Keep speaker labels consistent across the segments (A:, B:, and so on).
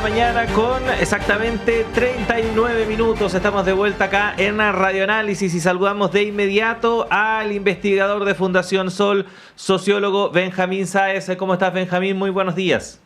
A: mañana con exactamente 39 minutos. Estamos de vuelta acá en Radio Análisis y saludamos de inmediato al investigador de Fundación Sol, sociólogo Benjamín Sáez. ¿Cómo estás, Benjamín? Muy buenos días.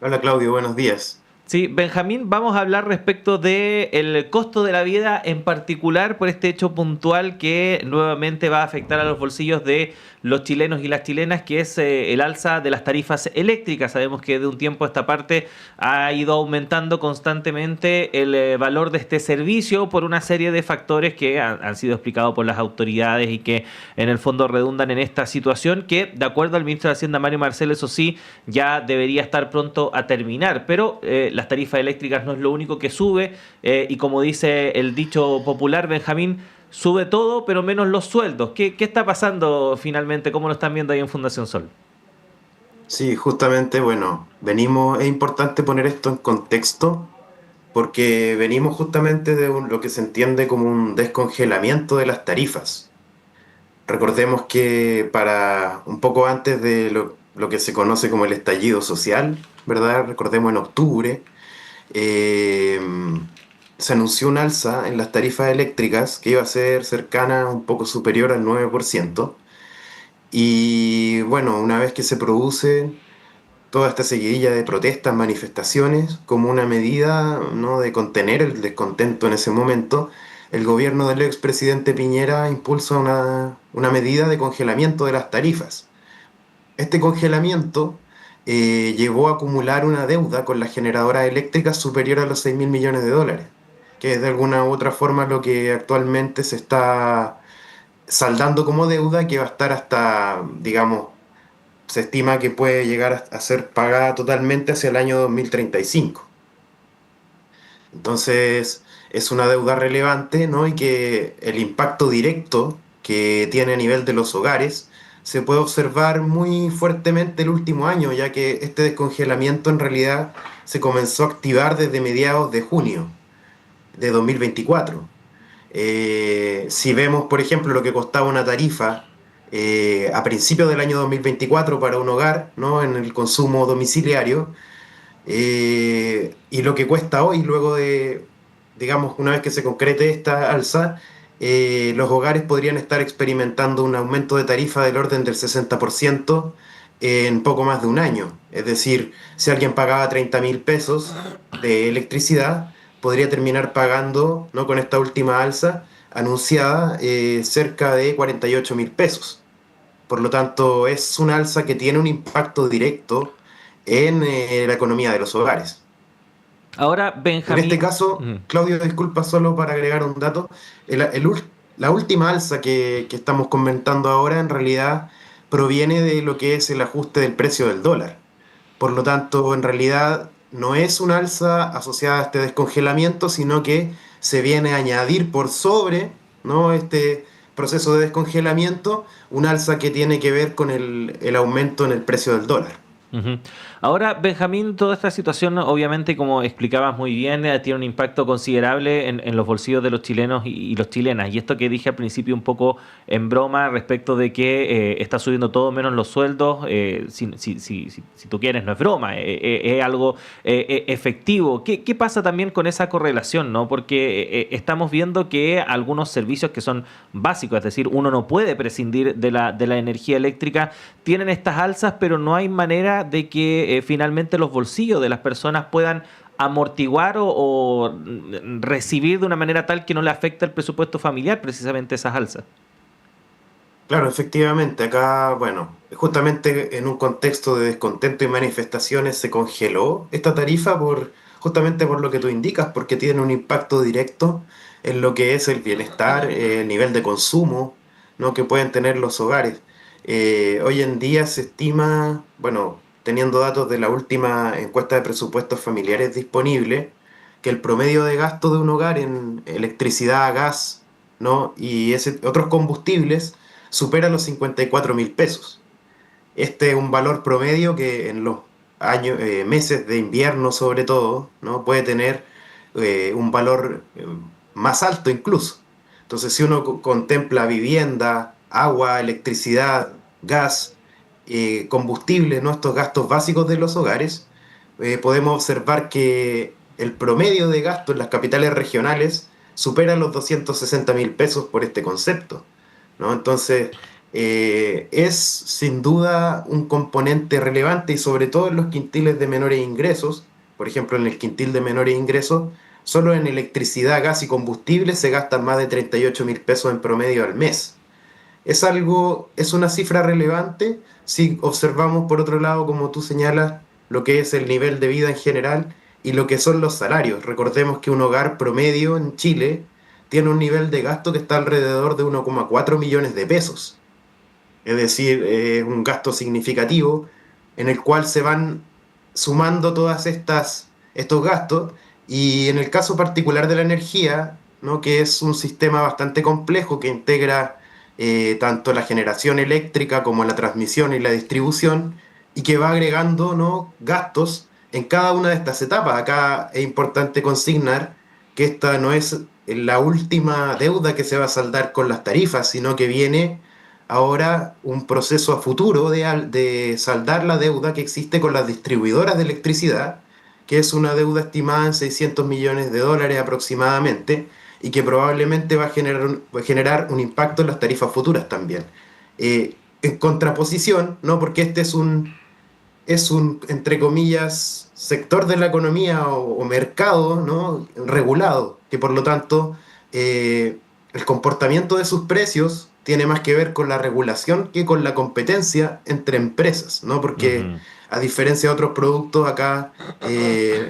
B: Hola Claudio, buenos días.
A: Sí, Benjamín, vamos a hablar respecto del costo de la vida, en particular por este hecho puntual que nuevamente va a afectar a los bolsillos de los chilenos y las chilenas, que es el alza de las tarifas eléctricas. Sabemos que de un tiempo a esta parte ha ido aumentando constantemente el valor de este servicio por una serie de factores que han sido explicados por las autoridades y que en el fondo redundan en esta situación que, de acuerdo al ministro de Hacienda, Mario Marcel, eso sí, ya debería estar pronto a terminar. Pero las tarifas eléctricas no es lo único que sube y, como dice el dicho popular, Benjamín, sube todo pero menos los sueldos. ¿Qué está pasando finalmente? ¿Cómo lo están viendo ahí en Fundación Sol?
B: Sí, justamente, bueno, es importante poner esto en contexto porque venimos justamente de lo que se entiende como un descongelamiento de las tarifas. Recordemos que para un poco antes de lo que se conoce como el estallido social, ¿verdad? Recordemos en octubre, eh, se anunció un alza en las tarifas eléctricas que iba a ser cercana, un poco superior al 9%. Y bueno, una vez que se produce toda esta seguidilla de protestas, manifestaciones, como una medida, ¿no?, de contener el descontento en ese momento, el gobierno del expresidente Piñera impulsa una medida de congelamiento de las tarifas. Este congelamiento llevó a acumular una deuda con las generadoras eléctricas superior a los 6.000 millones de dólares, que es de alguna u otra forma lo que actualmente se está saldando como deuda, que va a estar hasta, digamos, se estima que puede llegar a ser pagada totalmente hacia el año 2035. Entonces, es una deuda relevante, ¿no? Y que el impacto directo que tiene a nivel de los hogares se puede observar muy fuertemente el último año, ya que este descongelamiento en realidad se comenzó a activar desde mediados de junio de 2024. Si vemos, por ejemplo, lo que costaba una tarifa a principios del año 2024 para un hogar, ¿no?, en el consumo domiciliario, y lo que cuesta hoy, luego de, digamos, una vez que se concrete esta alza, los hogares podrían estar experimentando un aumento de tarifa del orden del 60% en poco más de un año. Es decir, si alguien pagaba 30.000 pesos de electricidad, podría terminar pagando, ¿no?, con esta última alza anunciada, cerca de 48.000 pesos. Por lo tanto, es una alza que tiene un impacto directo en la economía de los hogares.
A: Ahora,
B: En este
A: Benjamín...
B: caso, Claudio, disculpa, solo para agregar un dato, la última alza que estamos comentando ahora en realidad proviene de lo que es el ajuste del precio del dólar. Por lo tanto, en realidad no es una alza asociada a este descongelamiento, sino que se viene a añadir por sobre, ¿no?, este proceso de descongelamiento, un alza que tiene que ver con el aumento en el precio del dólar.
A: Ujú. Ahora, Benjamín, toda esta situación, obviamente, como explicabas muy bien, tiene un impacto considerable en los bolsillos de los chilenos y los chilenas. Y esto que dije al principio un poco en broma respecto de que está subiendo todo menos los sueldos, si tú quieres, no es broma, es algo efectivo. ¿Qué pasa también con esa correlación, no? Porque estamos viendo que algunos servicios que son básicos, es decir, uno no puede prescindir de la energía eléctrica, tienen estas alzas, pero no hay manera de que finalmente los bolsillos de las personas puedan amortiguar o recibir de una manera tal que no le afecte al presupuesto familiar precisamente esas alzas.
B: Claro, efectivamente, acá, bueno, justamente en un contexto de descontento y manifestaciones se congeló esta tarifa justamente por lo que tú indicas, porque tiene un impacto directo en lo que es el bienestar, el nivel de consumo, ¿no?, que pueden tener los hogares. Hoy en día se estima, bueno, teniendo datos de la última encuesta de presupuestos familiares disponible, que el promedio de gasto de un hogar en electricidad, gas, ¿no?, y otros combustibles supera los 54.000 pesos. Este es un valor promedio que en los meses de invierno sobre todo, ¿no?, puede tener un valor más alto incluso. Entonces, si uno contempla vivienda, agua, electricidad, gas, combustible, ¿no?, estos gastos básicos de los hogares, podemos observar que el promedio de gasto en las capitales regionales supera los 260.000 pesos por este concepto, ¿no? Entonces, es sin duda un componente relevante y sobre todo en los quintiles de menores ingresos. Por ejemplo, en el quintil de menores ingresos, solo en electricidad, gas y combustible se gastan más de 38.000 pesos en promedio al mes. Es una cifra relevante si observamos por otro lado, como tú señalas, lo que es el nivel de vida en general y lo que son los salarios. Recordemos que un hogar promedio en Chile tiene un nivel de gasto que está alrededor de 1,4 millones de pesos. Es decir, un gasto significativo en el cual se van sumando estos gastos y en el caso particular de la energía, ¿no? Que es un sistema bastante complejo que integra tanto la generación eléctrica como la transmisión y la distribución y que va agregando, ¿no? gastos en cada una de estas etapas. Acá es importante consignar que esta no es la última deuda que se va a saldar con las tarifas, sino que viene ahora un proceso a futuro de saldar la deuda que existe con las distribuidoras de electricidad, que es una deuda estimada en 600 millones de dólares aproximadamente, y que probablemente va a generar un impacto en las tarifas futuras también. En contraposición, ¿no? Porque este es un, entre comillas, sector de la economía o mercado, ¿no? regulado, que por lo tanto el comportamiento de sus precios tiene más que ver con la regulación que con la competencia entre empresas, ¿no? Porque
A: Ujú.
B: a diferencia de otros productos, acá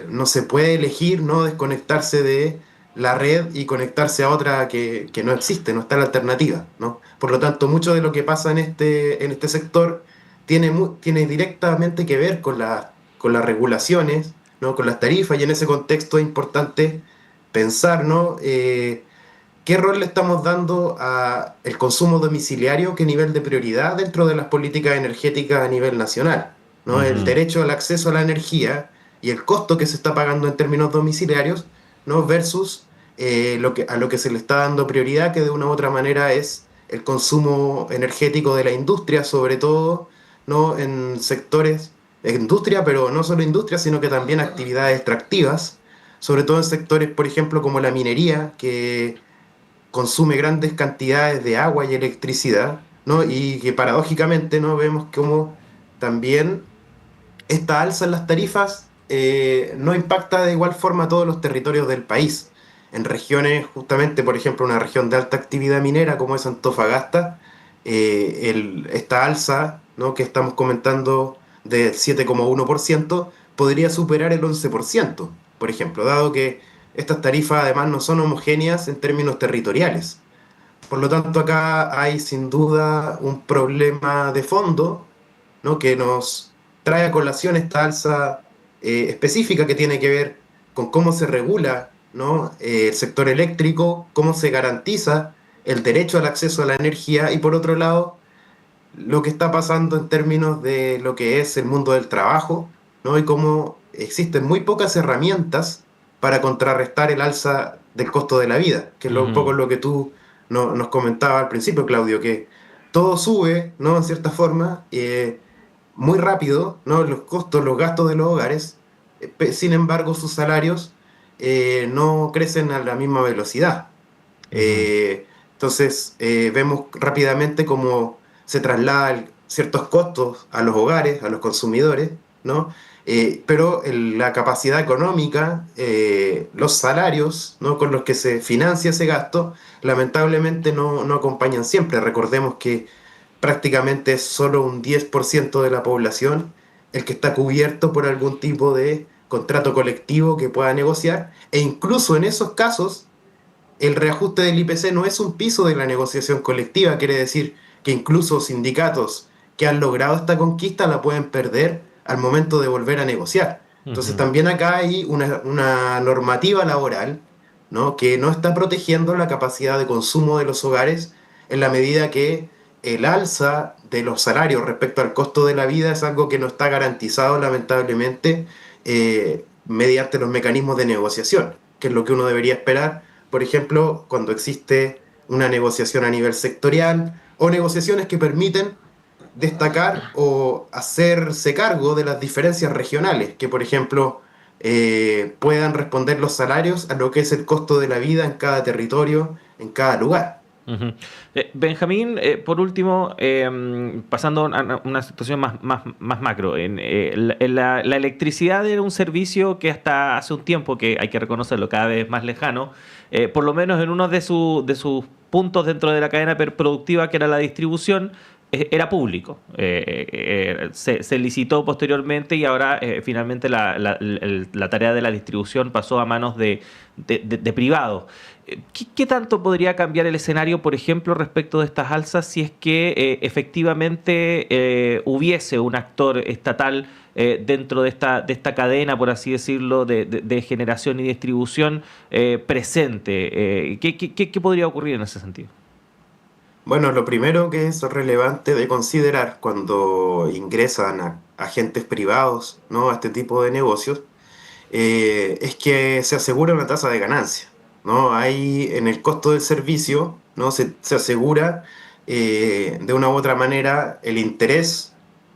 B: no se puede elegir, ¿no? desconectarse de la red y conectarse a otra que no existe, no está la alternativa, ¿no? Por lo tanto, mucho de lo que pasa en este sector tiene directamente que ver con las regulaciones, ¿no? con las tarifas, y en ese contexto es importante pensar, ¿no? ¿Qué rol le estamos dando a el consumo domiciliario? ¿Qué nivel de prioridad dentro de las políticas energéticas a nivel nacional? ¿No? El
A: Ujú.
B: derecho al acceso a la energía y el costo que se está pagando en términos domiciliarios, ¿no? versus a lo que se le está dando prioridad, que de una u otra manera es el consumo energético de la industria, sobre todo, ¿no? en sectores de industria, pero no solo industria, sino que también actividades extractivas, sobre todo en sectores, por ejemplo, como la minería, que consume grandes cantidades de agua y electricidad, ¿no? Y que paradójicamente, ¿no? vemos como también esta alza en las tarifas no impacta de igual forma a todos los territorios del país. En regiones, justamente, por ejemplo, una región de alta actividad minera como es Antofagasta, esta alza, ¿no? que estamos comentando de 7,1% podría superar el 11%, por ejemplo, dado que estas tarifas además no son homogéneas en términos territoriales. Por lo tanto, acá hay sin duda un problema de fondo, ¿no? que nos trae a colación esta alza específica que tiene que ver con cómo se regula, ¿no? el sector eléctrico, cómo se garantiza el derecho al acceso a la energía y por otro lado, lo que está pasando en términos de lo que es el mundo del trabajo, ¿no? y cómo existen muy pocas herramientas para contrarrestar el alza del costo de la vida, que es un poco
A: Ujú.
B: lo que tú nos comentabas al principio, Claudio, que todo sube, ¿no? en cierta forma, muy rápido, ¿no? los costos, los gastos de los hogares, sin embargo sus salarios no crecen a la misma velocidad.
A: Ujú.
B: Entonces, vemos rápidamente cómo se trasladan ciertos costos a los hogares, a los consumidores, ¿no? Pero la capacidad económica, los salarios, ¿no? con los que se financia ese gasto, lamentablemente no acompañan siempre. Recordemos que prácticamente es solo un 10% de la población el que está cubierto por algún tipo de contrato colectivo que pueda negociar, e incluso en esos casos el reajuste del IPC no es un piso de la negociación colectiva, quiere decir que incluso sindicatos que han logrado esta conquista la pueden perder al momento de volver a negociar. Entonces
A: Ujú.
B: también acá hay una normativa laboral, ¿no? que no está protegiendo la capacidad de consumo de los hogares en la medida que el alza de los salarios respecto al costo de la vida es algo que no está garantizado lamentablemente mediante los mecanismos de negociación, que es lo que uno debería esperar por ejemplo, cuando existe una negociación a nivel sectorial o negociaciones que permiten destacar o hacerse cargo de las diferencias regionales, que por ejemplo puedan responder los salarios a lo que es el costo de la vida en cada territorio, en cada lugar.
A: Ujú. Benjamín, por último, pasando a una situación más macro, la electricidad era un servicio que hasta hace un tiempo, que hay que reconocerlo, cada vez más lejano, por lo menos en uno de sus puntos dentro de la cadena productiva, que era la distribución, era público. Se licitó posteriormente y ahora finalmente la tarea de la distribución pasó a manos de privados. ¿Qué tanto podría cambiar el escenario, por ejemplo, respecto de estas alzas si es que efectivamente hubiese un actor estatal dentro de esta cadena, por así decirlo, de generación y distribución presente? ¿Qué podría ocurrir en ese sentido?
B: Bueno, lo primero que es relevante de considerar cuando ingresan agentes privados, ¿no?, a este tipo de negocios, es que se asegura una tasa de ganancia, ¿no? Hay en el costo del servicio, ¿no? Se asegura de una u otra manera el interés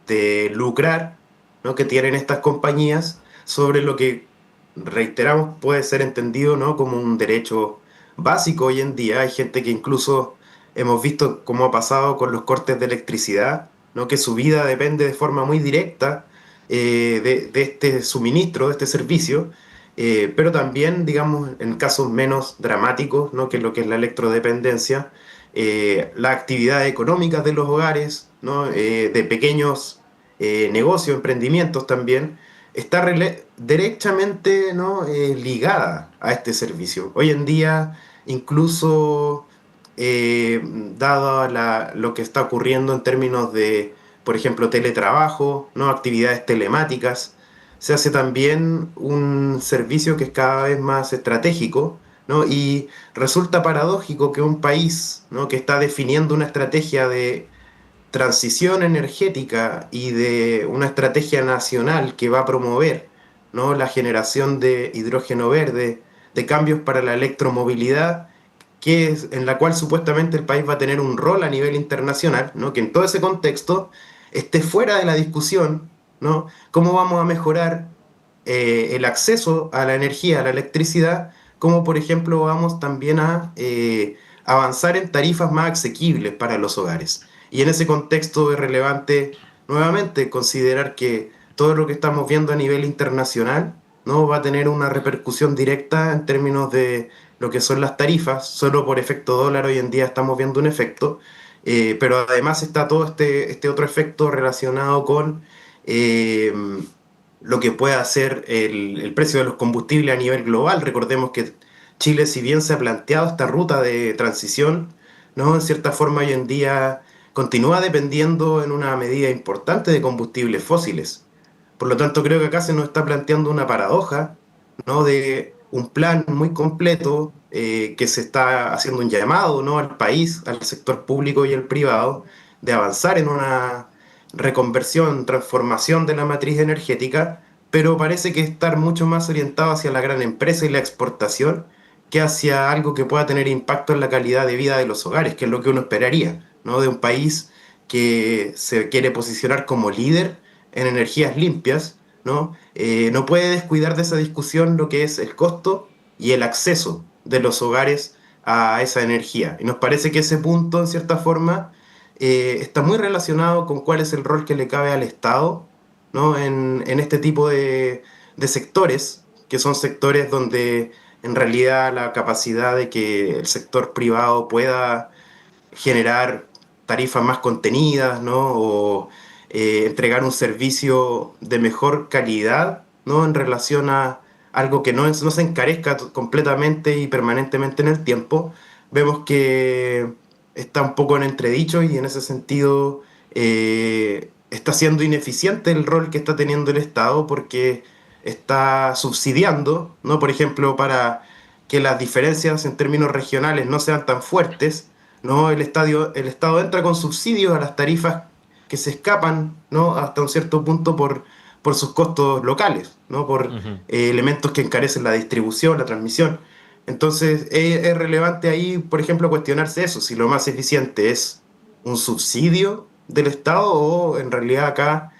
B: de lucrar, ¿no?, que tienen estas compañías sobre lo que, reiteramos, puede ser entendido, ¿no?, como un derecho básico hoy en día. Hay gente que incluso hemos visto cómo ha pasado con los cortes de electricidad, ¿no?, que su vida depende de forma muy directa de este suministro, de este servicio, pero también, digamos, en casos menos dramáticos, ¿no?, que lo que es la electrodependencia, las actividades económicas de los hogares, ¿no?, de pequeños negocios, emprendimientos también, está derechamente, ¿no?, ligada a este servicio. Hoy en día, incluso dado lo que está ocurriendo en términos de, por ejemplo, teletrabajo, ¿no?, actividades telemáticas, se hace también un servicio que es cada vez más estratégico, ¿no? Y resulta paradójico que un país, ¿no?, que está definiendo una estrategia de transición energética y de una estrategia nacional que va a promover, ¿no?, la generación de hidrógeno verde, de cambios para la electromovilidad, en la cual supuestamente el país va a tener un rol a nivel internacional, ¿no?, que en todo ese contexto esté fuera de la discusión, ¿no?, cómo vamos a mejorar el acceso a la energía, a la electricidad, como por ejemplo vamos también a avanzar en tarifas más asequibles para los hogares. Y en ese contexto es relevante nuevamente considerar que todo lo que estamos viendo a nivel internacional, ¿no?, va a tener una repercusión directa en términos de lo que son las tarifas. Solo por efecto dólar hoy en día estamos viendo un efecto, pero además está todo este otro efecto relacionado con eh, lo que puede hacer el precio de los combustibles a nivel global. Recordemos que Chile, si bien se ha planteado esta ruta de transición, ¿no?, en cierta forma hoy en día continúa dependiendo en una medida importante de combustibles fósiles. Por lo tanto, creo que acá se nos está planteando una paradoja, ¿no?, de un plan muy completo, que se está haciendo un llamado, ¿no?, al país, al sector público y el privado, de avanzar en una reconversión, transformación de la matriz energética, pero parece que estar mucho más orientado hacia la gran empresa y la exportación que hacia algo que pueda tener impacto en la calidad de vida de los hogares, que es lo que uno esperaría, ¿no?, de un país que se quiere posicionar como líder en energías limpias, ¿no? No puede descuidar de esa discusión lo que es el costo y el acceso de los hogares a esa energía. Y nos parece que ese punto, en cierta forma, está muy relacionado con cuál es el rol que le cabe al Estado, ¿no?, en este tipo de sectores, que son sectores donde en realidad la capacidad de que el sector privado pueda generar tarifas más contenidas, ¿no?, o entregar un servicio de mejor calidad, ¿no?, en relación a algo que no se encarezca completamente y permanentemente en el tiempo. Vemos que está un poco en entredicho y en ese sentido está siendo ineficiente el rol que está teniendo el Estado, porque está subsidiando, ¿no?, por ejemplo, para que las diferencias en términos regionales no sean tan fuertes, ¿no? El Estado entra con subsidios a las tarifas que se escapan, ¿no?, hasta un cierto punto por sus costos locales, ¿no?, por
A: Ujú.
B: elementos que encarecen la distribución, la transmisión. Entonces relevante ahí, por ejemplo, cuestionarse eso, si lo más eficiente es un subsidio, del Estado o en realidad acá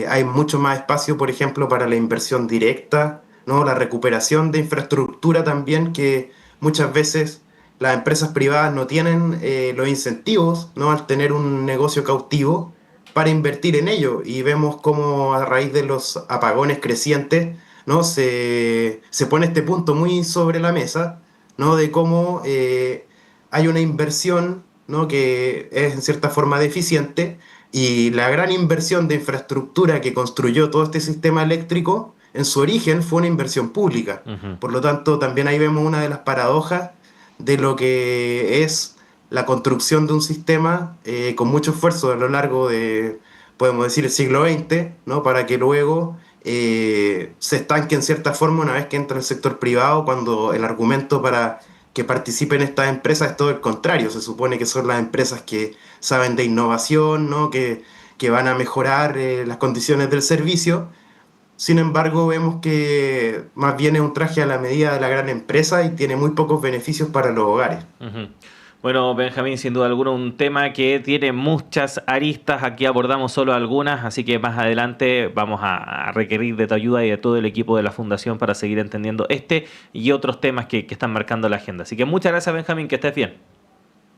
B: hay mucho más espacio, por ejemplo, para la inversión directa, ¿no? La recuperación de infraestructura también, que muchas veces las empresas privadas no tienen los incentivos, ¿no? Al tener un negocio cautivo para invertir en ello. Y vemos cómo a raíz de los apagones crecientes, ¿no? Se pone este punto muy sobre la mesa, ¿no? De cómo hay una inversión, ¿no? Que es en cierta forma deficiente y la gran inversión de infraestructura que construyó todo este sistema eléctrico en su origen fue una inversión pública.
A: Ujú.
B: Por lo tanto, también ahí vemos una de las paradojas de lo que es la construcción de un sistema con mucho esfuerzo a lo largo de, podemos decir, el siglo XX, ¿no? Para que luego se estanque en cierta forma una vez que entra el sector privado, cuando el argumento para que participen estas empresas es todo el contrario. Se supone que son las empresas que saben de innovación, ¿no? Que van a mejorar las condiciones del servicio. Sin embargo, vemos que más bien es un traje a la medida de la gran empresa y tiene muy pocos beneficios para los hogares.
A: Ujú. Bueno, Benjamín, sin duda alguna un tema que tiene muchas aristas. Aquí abordamos solo algunas, así que más adelante vamos a requerir de tu ayuda y de todo el equipo de la Fundación para seguir entendiendo este y otros temas que están marcando la agenda. Así que muchas gracias, Benjamín, que estés bien.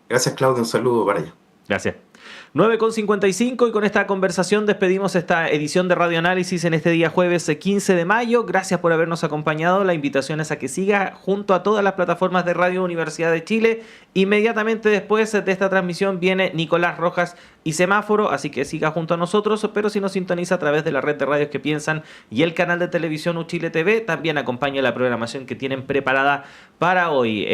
B: Gracias, Claudio. Un saludo para allá.
A: Gracias. 9:55 y con esta conversación despedimos esta edición de Radio Análisis en este día jueves 15 de mayo. Gracias por habernos acompañado. La invitación es a que siga junto a todas las plataformas de Radio Universidad de Chile. Inmediatamente después de esta transmisión viene Nicolás Rojas y Semáforo, así que siga junto a nosotros, pero si nos sintoniza a través de la red de radios que piensan y el canal de televisión Uchile TV, también acompaña la programación que tienen preparada para hoy.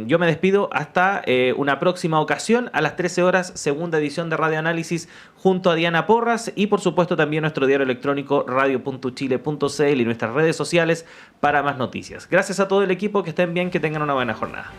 A: Yo me despido hasta una próxima ocasión a las 13 horas, segunda edición de Radio Análisis junto a Diana Porras y por supuesto también nuestro diario electrónico radio.chile.cl y nuestras redes sociales para más noticias. Gracias a todo el equipo, que estén bien, que tengan una buena jornada.